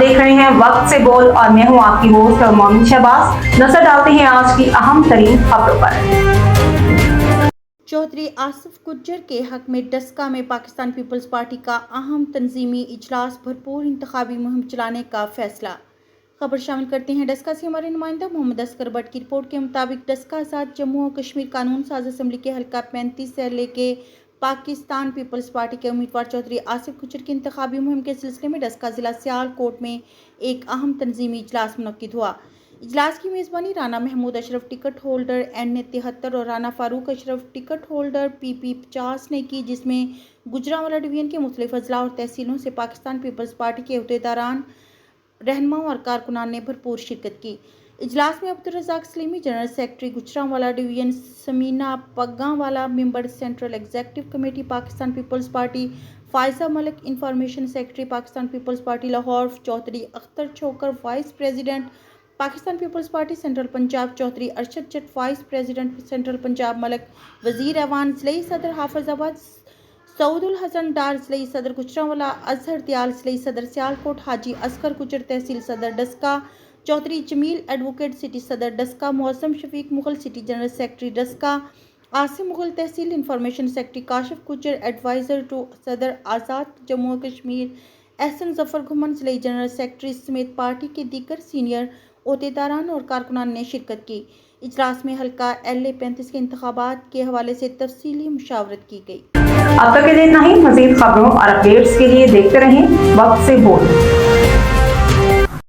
देख रहे हैं वक्त से बोल और मैं हूं आपकी होस्ट और मोमिन शहबाज। नजर डालते हैं आज की अहम तरीन खबरों पर। चौधरी आसिफ गुज्जर के हक में डस्का में पाकिस्तान पीपल्स पार्टी का अहम तंजीमी इजलास भरपूर इंतखाबी मुहिम चलाने का फैसला। खबर शामिल करते हैं डस्का से हमारे नुमाइंदा मोहम्मद अस्कर भट्ट की रिपोर्ट के मुताबिक डस्का आज़ाद जम्मू और कश्मीर कानून साज असम्बली के हल्का 35 से लेके पाकिस्तान पीपल्स पार्टी के उम्मीदवार चौधरी आसिफ गुज्जर की इंतखाबी मुहिम के सिलसिले में डस्का ज़िला सियालकोट में एक अहम तंजीमी इजलास मुनक्किद हुआ। इजलास की मेज़बानी Rana Mahmood Ashraf ticket holder NA73 और Rana Farooq Ashraf ticket holder PP 50 ने की, जिसमें गुजरांवाला डिवीजन के मुख्तलिफ अजला और तहसीलों से पाकिस्तान पीपल्स पार्टी के अहदेदारान, रहनुमाओं और कारकुनान ने भरपूर शिरकत की। इजलास में Abdul Razzaq Salimi general secretary Gujranwala division, Samina Pagganwala member central executive committee Pakistan Peoples Party, Faiza Malik information secretary Pakistan Peoples Party Lahore, Chaudhry Akhtar Chhokar vice president Pakistan Peoples Party central Punjab, Chaudhry Arshad Jat vice president central Punjab Malik, वजीर ऐवान ज़िले सदर हाफिजाबाद सऊदुल हसन डार ज़िले सदर गुजरांवाला, अजहर दयाल ज़िले सदर सियालकोट, हाजी असगर गुजर तहसील सदर डस्का, चौधरी जमील एडवोकेट सिटी सदर डस्का, मौसम Shafiq Mughal city general secretary Daska, Asim Mughal tehsil information secretary Kashif Gujjar adviser to सदर आज़ाद जम्मू कश्मीर, एहसन जफर घुमन ज़िले जनरल सेक्रेटरी समेत पार्टी के दीगर सीनियर अहदेदारान और कारकुनान ने शिरकत की। इजलास में हल्का LA 35 के इंतखाबात के हवाले से तफसीली मुशावरत की गई। अब तक के लिए इतना ही। मजीद खबरों और अपडेट्स के लिए देखते रहें वक्त से बोल।